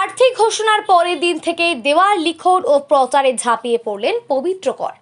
প্রার্থী ঘোষণার পরের দিন থেকে দেওয়াল লিখন ও প্রচারে ঝাঁপিয়ে পড়লেন পবিত্র কর।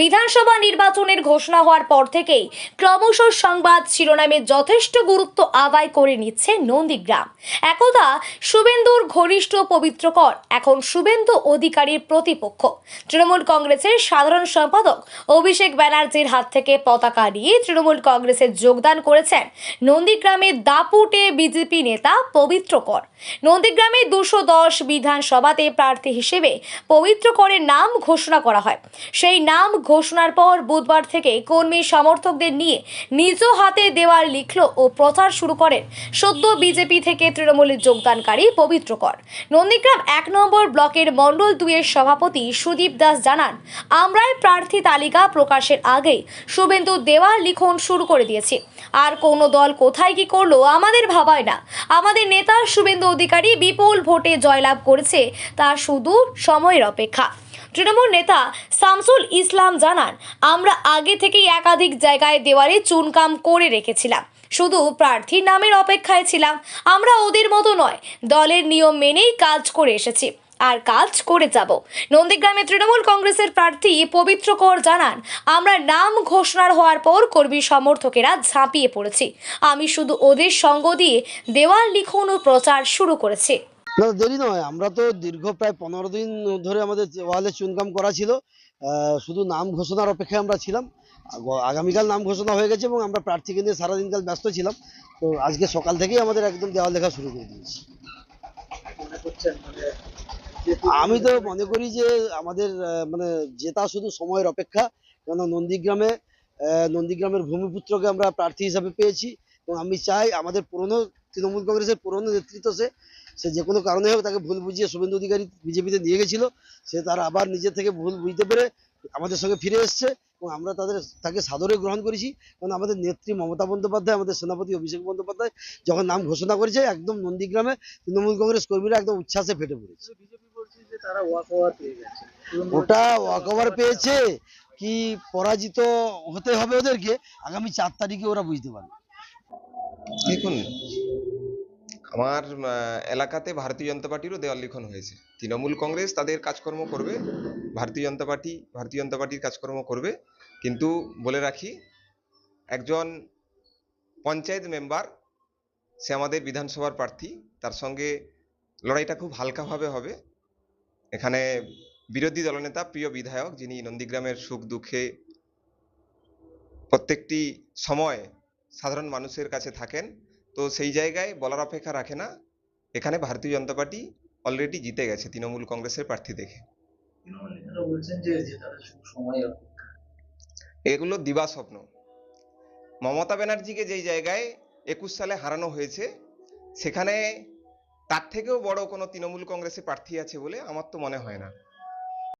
বিধানসভা নির্বাচনের ঘোষণা হওয়ার পর থেকেই ক্রমশ সংবাদ শিরোনামে যথেষ্ট গুরুত্ব আদায় করে নিচ্ছে নন্দীগ্রাম। একদা শুভেন্দুর ঘনিষ্ঠ পবিত্র কর এখন শুভেন্দু অধিকারীর প্রতিপক্ষ। তৃণমূল কংগ্রেসের সাধারণ সম্পাদক অভিষেক ব্যানার্জির হাত থেকে পতাকা নিয়ে তৃণমূল কংগ্রেসে যোগদান করেছেন নন্দীগ্রামের দাপুটে বিজেপি নেতা পবিত্র কর। নন্দীগ্রামে 210 বিধানসভাতে প্রার্থী হিসেবে পবিত্র করের নাম ঘোষণা করা হয়। সেই নাম ঘোষণার পর বুধবার থেকে কর্মী সমর্থকদের নিয়ে নিজ হাতে দেওয়াল লিখল ও প্রচার শুরু করেন সদ্য বিজেপি থেকে তৃণমূলে যোগদানকারী পবিত্র কর। নন্দীগ্রাম 1 নম্বর ব্লকের মণ্ডল 2 এর সভাপতি সুদীপ দাস জানান, আমরাই প্রার্থী তালিকা প্রকাশের আগেই শুভেন্দু দেওয়াল লিখন শুরু করে দিয়েছি। আর কোনো দল কোথায় কি করলো আমাদের ভাবায় না। আমাদের নেতা শুভেন্দু অধিকারী বিপুল ভোটে জয়লাভ করেছে, তা শুধু সময়ের অপেক্ষা। তৃণমূল নেতা শামসুল ইসলাম জানান, আমরা আগে থেকেই একাধিক জায়গায় দেওয়ালে চুনকাম করে রেখেছিলাম, শুধু প্রার্থীর নামের অপেক্ষায় ছিলাম। আমরা ওদের মতো নয়, দলের নিয়ম মেনেই কাজ করে এসেছি আর কাজ করে যাব। নন্দীগ্রামে তৃণমূল কংগ্রেসের প্রার্থী পবিত্র কর জানান, আমরা নাম ঘোষণার হওয়ার পর কর্মী সমর্থকেরা ঝাঁপিয়ে পড়েছি। আমি শুধু ওদের সঙ্গ দিয়ে দেওয়াল লিখন ও প্রচার শুরু করেছি। না, দেরি নয়। আমরা তো দীর্ঘ প্রায় 15 দিন ধরে আমাদের ওয়ালে চুনকাম করা ছিল। শুধু নাম ঘোষণার অপেক্ষায় আমরা ছিলাম। আগামীকাল নাম ঘোষণা হয়ে গেছে এবং আমরা প্রার্থীকে নিয়ে সারাদিনকাল ব্যস্ত ছিলাম। তো আজকে সকাল থেকেই আমাদের একদম দেওয়াল লেখা শুরু করে দিয়েছি। আমি তো মনে করি যে আমাদের মানে জেতা শুধু সময়ের অপেক্ষা। কেন নন্দীগ্রামের ভূমিপুত্রকে আমরা প্রার্থী হিসাবে পেয়েছি এবং আমি চাই আমাদের পুরনো তৃণমূল কংগ্রেসের পুরনো নেতৃত্ব সে যে কোনো কারণে হোক তাকে ভুল বুঝিয়ে শুভেন্দু অধিকারী বিজেপিতে নিয়ে গেছিল, সে তার আবার নিজে থেকে ভুল বুঝতে পেরে আমাদের সঙ্গে ফিরে এসছে এবং আমরা তাকে সাদরে গ্রহণ করেছি। কারণ আমাদের নেত্রী মমতা বন্দ্যোপাধ্যায়, আমাদের সেনাপতি অভিষেক বন্দ্যোপাধ্যায় যখন নাম ঘোষণা করেছে, একদম নন্দীগ্রামে তৃণমূল কংগ্রেস কর্মীরা একদম উচ্ছ্বাসে ফেটে পড়েছে। ওটা ওয়াকওভার পেয়েছে কি পরাজিত হতে হবে ওদেরকে, আগামী 4 তারিখে ওরা বুঝতে পারবে। দেখুন, আমার এলাকাতে ভারতীয় জনতা পার্টিরও দেওয়াল লিখন হয়েছে। তৃণমূল কংগ্রেস তাদের কাজকর্ম করবে, ভারতীয় জনতা পার্টির কাজকর্ম করবে। কিন্তু বলে রাখি, একজন পঞ্চায়েত মেম্বার, সে আমাদের বিধানসভার প্রার্থী, তার সঙ্গে লড়াইটা খুব হালকাভাবে হবে। এখানে বিরোধী দলনেতা, প্রিয় বিধায়ক, যিনি নন্দীগ্রামের সুখ দুঃখে প্রত্যেকটি সময় সাধারণ মানুষের কাছে থাকেন, তো সেই জায়গায় বলার অপেক্ষা রাখে না। এখানে ভারতীয় জনতা পার্টি অলরেডি জিতে গেছে তৃণমূল কংগ্রেসের প্রার্থী দেখে। এগুলো দিবা স্বপ্ন। মমতা ব্যানার্জিকে যেই জায়গায় 21 সালে হারানো হয়েছে, সেখানে তার থেকেও বড় কোনো তৃণমূল কংগ্রেসের প্রার্থী আছে বলে আমার তো মনে হয় না।